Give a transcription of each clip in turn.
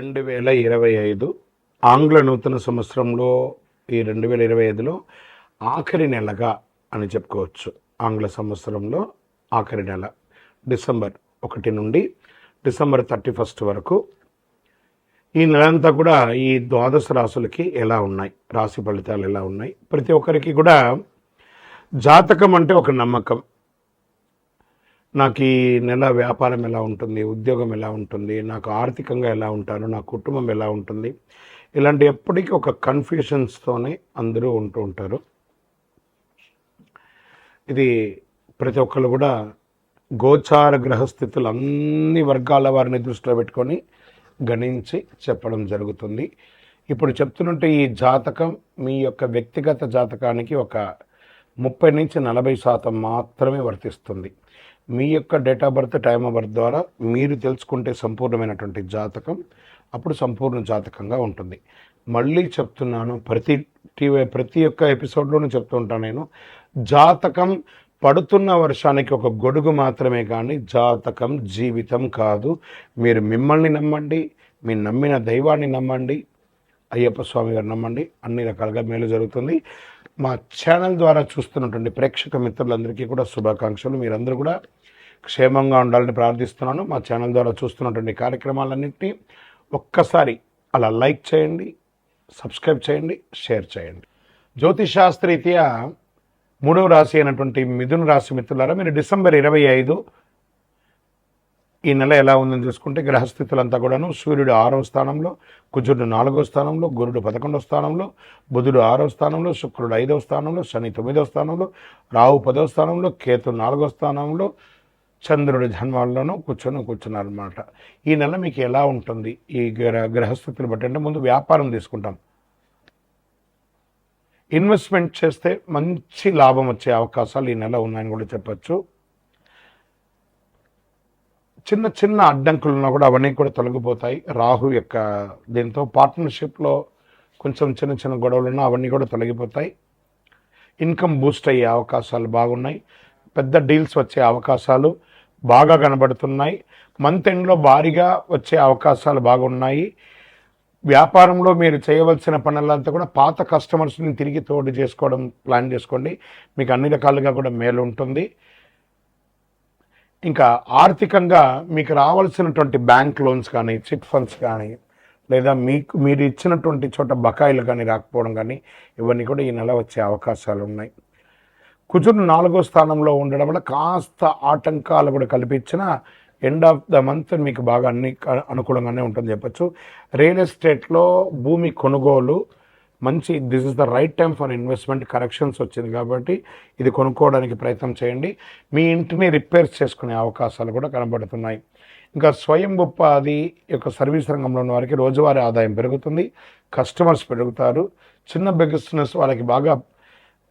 2025 ఆంగ్ల నూతన సంవత్సరంలో ఈ 2025లో ఆఖరి నెలగా అని చెప్పుకోవచ్చు. ఆంగ్ల సంవత్సరంలో ఆఖరి నెల డిసెంబర్ 1 నుండి డిసెంబర్ 31 వరకు ఈ నెలంతా కూడా ఈ ద్వాదశ రాశులకి ఎలా ఉన్నాయి, రాశి ఫలితాలు ఎలా ఉన్నాయి, ప్రతి ఒక్కరికి కూడా జాతకం అంటే ఒక నమ్మకం. నాకు ఈ నెల వ్యాపారం ఎలా ఉంటుంది, ఉద్యోగం ఎలా ఉంటుంది, నాకు ఆర్థికంగా ఎలా ఉంటాను, నా కుటుంబం ఎలా ఉంటుంది, ఇలాంటి ఎప్పటికీ ఒక కన్ఫ్యూషన్స్తోనే అందరూ ఉంటూ ఉంటారు. ఇది ప్రతి ఒక్కరు కూడా గోచార గ్రహస్థితులు అన్ని వర్గాల వారిని దృష్టిలో పెట్టుకొని గణించి చెప్పడం జరుగుతుంది. ఇప్పుడు చెప్తున్నట్టు ఈ జాతకం మీ యొక్క వ్యక్తిగత జాతకానికి ఒక 30 నుంచి 40% మాత్రమే వర్తిస్తుంది. మీ యొక్క date of birth, time of birth ద్వారా మీరు తెలుసుకుంటే సంపూర్ణమైనటువంటి జాతకం అప్పుడు సంపూర్ణ జాతకంగా ఉంటుంది. మళ్ళీ చెప్తున్నాను, ప్రతి ఒక్క ఎపిసోడ్లోనూ చెప్తూ ఉంటాను నేను, జాతకం పడుతున్న వర్షానికి ఒక గొడుగు మాత్రమే కానీ జాతకం జీవితం కాదు. మీరు మిమ్మల్ని నమ్మండి, మీ నమ్మిన దైవాన్ని నమ్మండి, అయ్యప్ప స్వామి గారు నమ్మండి, అన్ని రకాలుగా మేలు జరుగుతుంది. మా ఛానల్ ద్వారా చూస్తున్నటువంటి ప్రేక్షక మిత్రులందరికీ కూడా శుభాకాంక్షలు. మీరందరూ కూడా క్షేమంగా ఉండాలని ప్రార్థిస్తున్నాను. మా ఛానల్ ద్వారా చూస్తున్నటువంటి కార్యక్రమాలన్నింటినీ ఒక్కసారి అలా లైక్ చేయండి, సబ్స్క్రైబ్ చేయండి, షేర్ చేయండి. జ్యోతిషాస్త్రరీత్యా 3వ రాశి అయినటువంటి మిథున రాశి మిత్రులారా, మీరు డిసెంబర్ 25 ఈ నెల ఎలా ఉందని చూసుకుంటే గ్రహస్థితులంతా కూడాను సూర్యుడు 6వ స్థానంలో, కుజుడు 4వ స్థానంలో, గురుడు 11వ స్థానంలో, బుధుడు 6వ స్థానంలో, శుక్రుడు 5వ స్థానంలో, శని 9వ స్థానంలో, రాహు 10వ స్థానంలో, కేతు 4వ స్థానంలో, చంద్రుడి జన్మాల్లోనూ కూర్చున్నారన్నమాట. ఈ నెల మీకు ఎలా ఉంటుంది ఈ గ్రహస్థితులు బట్టి అంటే, ముందు వ్యాపారం తీసుకుంటాం. ఇన్వెస్ట్మెంట్ చేస్తే మంచి లాభం వచ్చే అవకాశాలు ఈ నెల ఉన్నాయని కూడా చెప్పచ్చు. చిన్న చిన్న అడ్డంకులు ఉన్నా కూడా అవన్నీ కూడా తొలగిపోతాయి రాహు యొక్క దీంతో. పార్ట్నర్షిప్లో కొంచెం చిన్న చిన్న గొడవలు ఉన్నా అవన్నీ కూడా తొలగిపోతాయి. ఇన్కమ్ బూస్ట్ అయ్యే అవకాశాలు బాగున్నాయి. పెద్ద డీల్స్ వచ్చే అవకాశాలు బాగా కనబడుతున్నాయి. మంత్ ఎండ్లో భారీగా వచ్చే అవకాశాలు బాగున్నాయి. వ్యాపారంలో మీరు చేయవలసిన పనులంతా కూడా పాత కస్టమర్స్ని తిరిగి తోడు చేసుకోవడం ప్లాన్ చేసుకోండి. మీకు అన్ని రకాలుగా కూడా మేలు ఉంటుంది. ఇంకా ఆర్థికంగా మీకు రావాల్సినటువంటి బ్యాంక్ లోన్స్ కానీ, చిట్ ఫండ్స్ కానీ, లేదా మీరు ఇచ్చినటువంటి చోట బకాయిలు కానీ రాకపోవడం కానీ, ఇవన్నీ కూడా ఈ నెల వచ్చే అవకాశాలు ఉన్నాయి. కుజుడు 4వ స్థానంలో ఉండడం వల్ల కాస్త ఆటంకాలు కూడా కల్పించిన ఎండ్ ఆఫ్ ద మంత్ మీకు బాగా అన్ని అనుకూలంగానే ఉంటుంది చెప్పచ్చు. రియల్ ఎస్టేట్లో భూమి కొనుగోలు మంచి, this is the right time for investment. Corrections వచ్చింది కాబట్టి ఇది కొనుక్కోవడానికి ప్రయత్నం చేయండి. మీ ఇంటిని రిపేర్స్ చేసుకునే అవకాశాలు కూడా కనబడుతున్నాయి. ఇంకా స్వయం ఉపాధి యొక్క సర్వీస్ రంగంలో ఉన్న వారికి రోజువారీ ఆదాయం పెరుగుతుంది, కస్టమర్స్ పెరుగుతారు. చిన్న బిజినెస్ వాళ్ళకి బాగా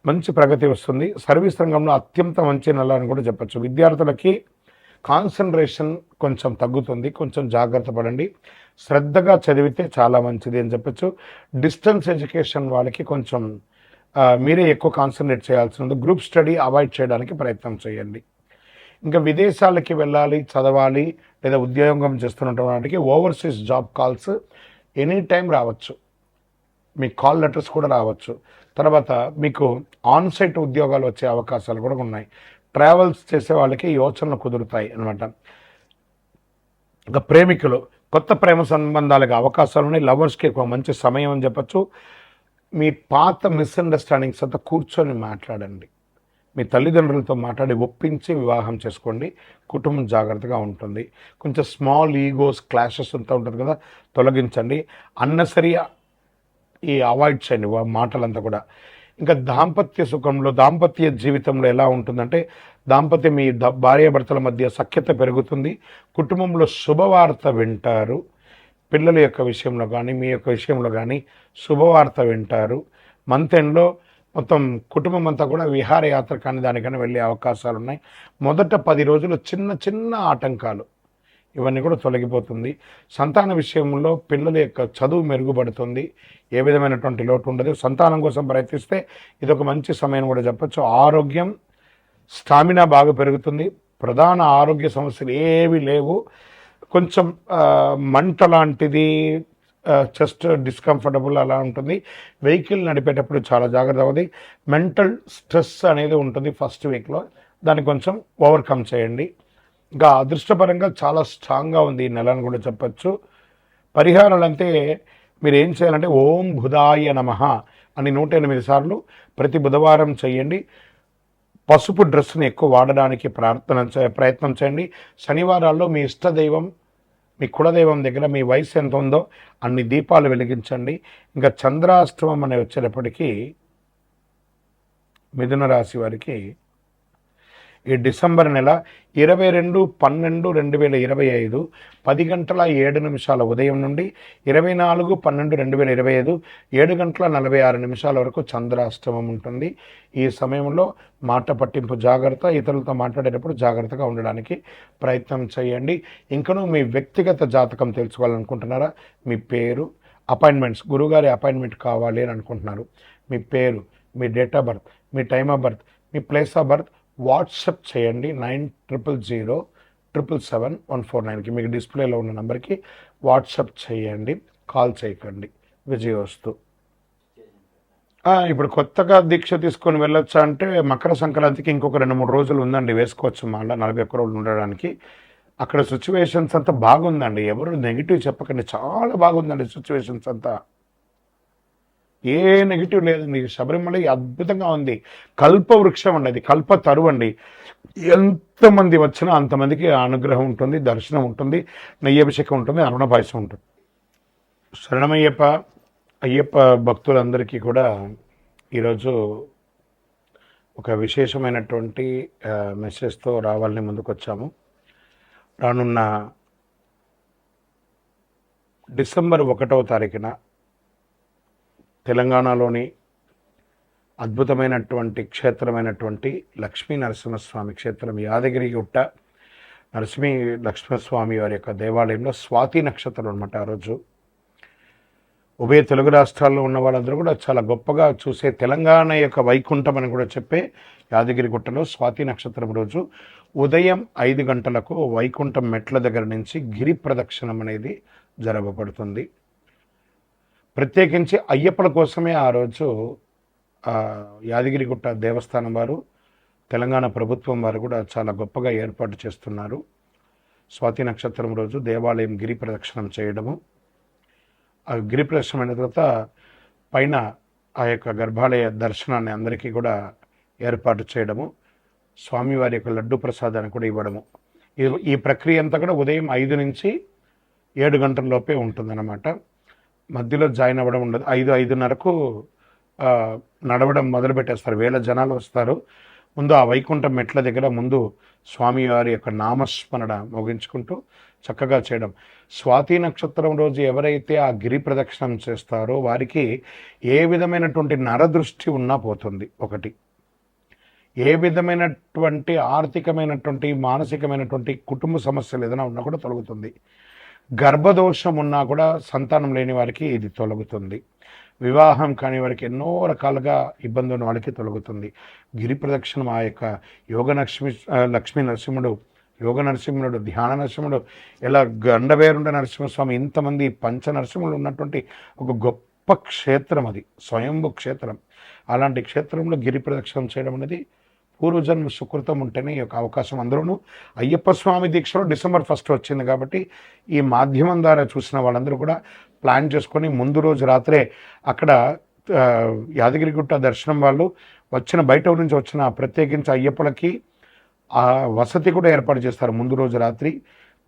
మంచి ప్రగతి వస్తుంది. సర్వీస్ రంగంలో అత్యంత మంచి నెల అని కూడా చెప్పచ్చు. విద్యార్థులకి కాన్సన్ట్రేషన్ కొంచెం తగ్గుతుంది, కొంచెం జాగ్రత్త పడండి. శ్రద్ధగా చదివితే చాలా మంచిది అని చెప్పచ్చు. డిస్టెన్స్ ఎడ్యుకేషన్ వాళ్ళకి కొంచెం మీరే ఎక్కువ కాన్సన్ట్రేట్ చేయాల్సి గ్రూప్ స్టడీ అవాయిడ్ చేయడానికి ప్రయత్నం చేయండి. ఇంకా విదేశాలకి వెళ్ళాలి, చదవాలి, లేదా ఉద్యోగం చేస్తున్నటువంటి వాటికి overseas job calls any time రావచ్చు. మీ కాల్ లెటర్స్ కూడా రావచ్చు. తర్వాత మీకు ఆన్సైట్ ఉద్యోగాలు వచ్చే అవకాశాలు కూడా ఉన్నాయి. ట్రావెల్స్ చేసే వాళ్ళకి యోచనలు కుదురుతాయి అన్నమాట. ఇంకా ప్రేమికులు కొత్త ప్రేమ సంబంధాలకు అవకాశాలు ఉన్నాయి. లవర్స్కి ఎక్కువ మంచి సమయం అని చెప్పచ్చు. మీ పాత మిస్అండర్స్టాండింగ్స్ అంతా కూర్చొని మాట్లాడండి. మీ తల్లిదండ్రులతో మాట్లాడి ఒప్పించి వివాహం చేసుకోండి. కుటుంబం జాగ్రత్తగా ఉంటుంది. కొంచెం స్మాల్ ఈగోస్, క్లాషెస్ అంతా ఉంటుంది కదా, తొలగించండి. అన్నసరి ఈ అవాయిడ్ చేయండి మాటలంతా కూడా. ఇంకా దాంపత్య సుఖంలో, దాంపత్య జీవితంలో ఎలా ఉంటుందంటే, దాంపత్యం మీ భార్యాభర్తల మధ్య సఖ్యత పెరుగుతుంది. కుటుంబంలో శుభవార్త వింటారు. పిల్లల యొక్క విషయంలో కానీ, మీ యొక్క విషయంలో కానీ శుభవార్త వింటారు. మంత్ ఎండ్లో మొత్తం కుటుంబం అంతా కూడా విహారయాత్ర కానీ దానికైనా వెళ్ళే అవకాశాలు ఉన్నాయి. మొదట 10 రోజులు చిన్న చిన్న ఆటంకాలు ఇవన్నీ కూడా తొలగిపోతుంది. సంతాన విషయంలో పిల్లల యొక్క చదువు మెరుగుపడుతుంది. ఏ విధమైనటువంటి లోటు ఉండదు. సంతానం కోసం ప్రయత్నిస్తే ఇదొక మంచి సమయం కూడా చెప్పచ్చు. ఆరోగ్యం, స్టామినా బాగా పెరుగుతుంది. ప్రధాన ఆరోగ్య సమస్యలు ఏవి లేవు. కొంచెం మంట లాంటిది, చెస్ట్ డిస్కంఫర్టబుల్ అలా ఉంటుంది. వెహికల్ నడిపేటప్పుడు చాలా జాగ్రత్త అవుతుంది. మెంటల్ స్ట్రెస్ అనేది ఉంటుంది ఫస్ట్ వీక్లో, దాన్ని కొంచెం ఓవర్కమ్ చేయండి. ఇంకా అదృష్టపరంగా చాలా స్ట్రాంగ్గా ఉంది ఈ నెలను కూడా చెప్పచ్చు. పరిహారాలు అంటే మీరు ఏం చేయాలంటే ఓం బుధాయ నమః అని 108 సార్లు ప్రతి బుధవారం చేయండి. పసుపు డ్రెస్ని ఎక్కువ వాడడానికి ప్రయత్నం చేయండి. శనివారాల్లో మీ ఇష్టదైవం, మీ కులదైవం దగ్గర మీ వయసు ఎంత ఉందో అన్ని దీపాలు వెలిగించండి. ఇంకా చంద్రాష్టమం అనే వచ్చేటప్పటికీ మిథున రాశి వారికి ఈ డిసెంబర్ నెల 22/12/2025 10:07 ఉదయం నుండి 24/12/2025 7:46 వరకు చంద్రాష్టమం ఉంటుంది. ఈ సమయంలో మాట పట్టింపు జాగ్రత్త, ఇతరులతో మాట్లాడేటప్పుడు జాగ్రత్తగా ఉండడానికి ప్రయత్నం చేయండి. ఇంకనూ మీ వ్యక్తిగత జాతకం తెలుసుకోవాలనుకుంటున్నారా? మీ పేరు, అపాయింట్మెంట్స్, గురువుగారి అపాయింట్మెంట్ కావాలి అని అనుకుంటున్నారు, మీ పేరు, మీ డేట్ ఆఫ్ బర్త్, మీ టైమ్ ఆఫ్ బర్త్, మీ ప్లేస్ ఆఫ్ బర్త్ వాట్సప్ చేయండి 9000077149కి. మీకు డిస్ప్లేలో ఉన్న నెంబర్కి వాట్సప్ చేయండి, కాల్ చేయకండి. విజయోస్తు. ఇప్పుడు కొత్తగా దీక్ష తీసుకొని వెళ్ళొచ్చా అంటే మకర సంక్రాంతికి ఇంకొక 2-3 రోజులు ఉందండి, వేసుకోవచ్చు. మళ్ళీ 41 రోజులు ఉండడానికి. అక్కడ సిచ్యువేషన్స్ అంతా బాగుందండి, ఎవరు నెగిటివ్ చెప్పకండి, చాలా బాగుందండి సిచ్యువేషన్స్ అంతా, ఏ నెగిటివ్ లేదండి. శబరిమల అద్భుతంగా ఉంది. కల్పవృక్షం అండి, అది కల్ప తరువు అండి. ఎంతమంది వచ్చినా అంతమందికి అనుగ్రహం ఉంటుంది, దర్శనం ఉంటుంది, నెయ్యభిషేకం ఉంటుంది, అరుణ పాయసం ఉంటుంది. శరణమయ్యప్ప. అయ్యప్ప భక్తులందరికీ కూడా ఈరోజు ఒక విశేషమైనటువంటి మెసేజ్తో రావాలని ముందుకొచ్చాము. రానున్న డిసెంబర్ 1వ తారీఖున తెలంగాణలోని అద్భుతమైనటువంటి క్షేత్రమైనటువంటి లక్ష్మీ నరసింహస్వామి క్షేత్రం యాదగిరిగుట్ట లక్ష్మీనరసింహస్వామి వారి యొక్క దేవాలయంలో స్వాతి నక్షత్రం అనమాట. ఆ రోజు ఉభయ తెలుగు రాష్ట్రాల్లో ఉన్న వాళ్ళందరూ కూడా చాలా గొప్పగా చూసే తెలంగాణ యొక్క వైకుంఠం అని కూడా చెప్పే యాదగిరిగుట్టలో స్వాతి నక్షత్రం రోజు ఉదయం 5 గంటలకు వైకుంఠం మెట్ల దగ్గర నుంచి గిరి ప్రదక్షిణం అనేది జరగబడుతుంది. ప్రత్యేకించి అయ్యప్పల కోసమే ఆ రోజు యాదగిరిగుట్ట దేవస్థానం వారు, తెలంగాణ ప్రభుత్వం వారు కూడా చాలా గొప్పగా ఏర్పాటు చేస్తున్నారు. స్వాతి నక్షత్రం రోజు దేవాలయం గిరి ప్రదక్షిణం చేయడము, ఆ గిరి ప్రదక్షిణం అయిన తర్వాత పైన ఆ యొక్క గర్భాలయ దర్శనాన్ని అందరికీ కూడా ఏర్పాటు చేయడము, స్వామివారి యొక్క లడ్డు ప్రసాదాన్ని కూడా ఇవ్వడము. ఈ ప్రక్రియ అంతా కూడా ఉదయం 5 నుంచి 7 గంటల లోపే ఉంటుందన్నమాట. మధ్యలో జాయిన్ అవ్వడం ఉండదు. 5-5:30కు నడవడం మొదలుపెట్టేస్తారు. వేల జనాలు వస్తారు. ముందు ఆ వైకుంఠం మెట్ల దగ్గర ముందు స్వామివారి యొక్క నామస్మరణ ముగించుకుంటూ చక్కగా చేయడం. స్వాతి నక్షత్రం రోజు ఎవరైతే ఆ గిరి ప్రదక్షిణం చేస్తారో వారికి ఏ విధమైనటువంటి నరదృష్టి ఉన్నా పోతుంది. ఒకటి, ఏ విధమైనటువంటి ఆర్థికమైనటువంటి మానసికమైనటువంటి కుటుంబ సమస్యలు ఏదైనా ఉన్నా కూడా తొలగుతుంది. గర్భదోషం ఉన్నా కూడా సంతానం లేని వారికి ఇది తొలగుతుంది. వివాహం కాని వారికి ఎన్నో రకాలుగా ఇబ్బంది ఉన్న వాళ్ళకి తొలగుతుంది. గిరి ప్రదక్షిణం ఆ యొక్క లక్ష్మీ నరసింహుడు, యోగ నరసింహుడు, ధ్యాన నరసింహుడు, ఇలా గండవేరుండ నరసింహస్వామి, ఇంతమంది పంచ నరసింహులు ఉన్నటువంటి ఒక గొప్ప క్షేత్రం అది, స్వయంభు క్షేత్రం. అలాంటి క్షేత్రంలో గిరి ప్రదక్షిణం చేయడం అనేది పూర్వజన్మ సుకృతం ఉంటేనే ఈ యొక్క అవకాశం. అందులోనూ అయ్యప్ప స్వామి దీక్షలో December 1 వచ్చింది కాబట్టి ఈ మాధ్యమం ద్వారా చూసిన వాళ్ళందరూ కూడా ప్లాన్ చేసుకొని ముందు రోజు రాత్రే అక్కడ యాదగిరిగుట్ట దర్శనం వాళ్ళు బయట నుంచి వచ్చిన ప్రత్యేకించి అయ్యప్పలకి ఆ వసతి కూడా ఏర్పాటు చేస్తారు. ముందు రోజు రాత్రి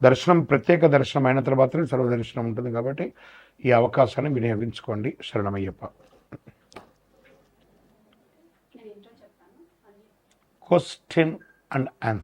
దర్శనం, ప్రత్యేక దర్శనం అయిన తర్వాత సర్వదర్శనం ఉంటుంది కాబట్టి ఈ అవకాశాన్ని వినియోగించుకోండి. శరణమయ్యప్ప. Question and answer.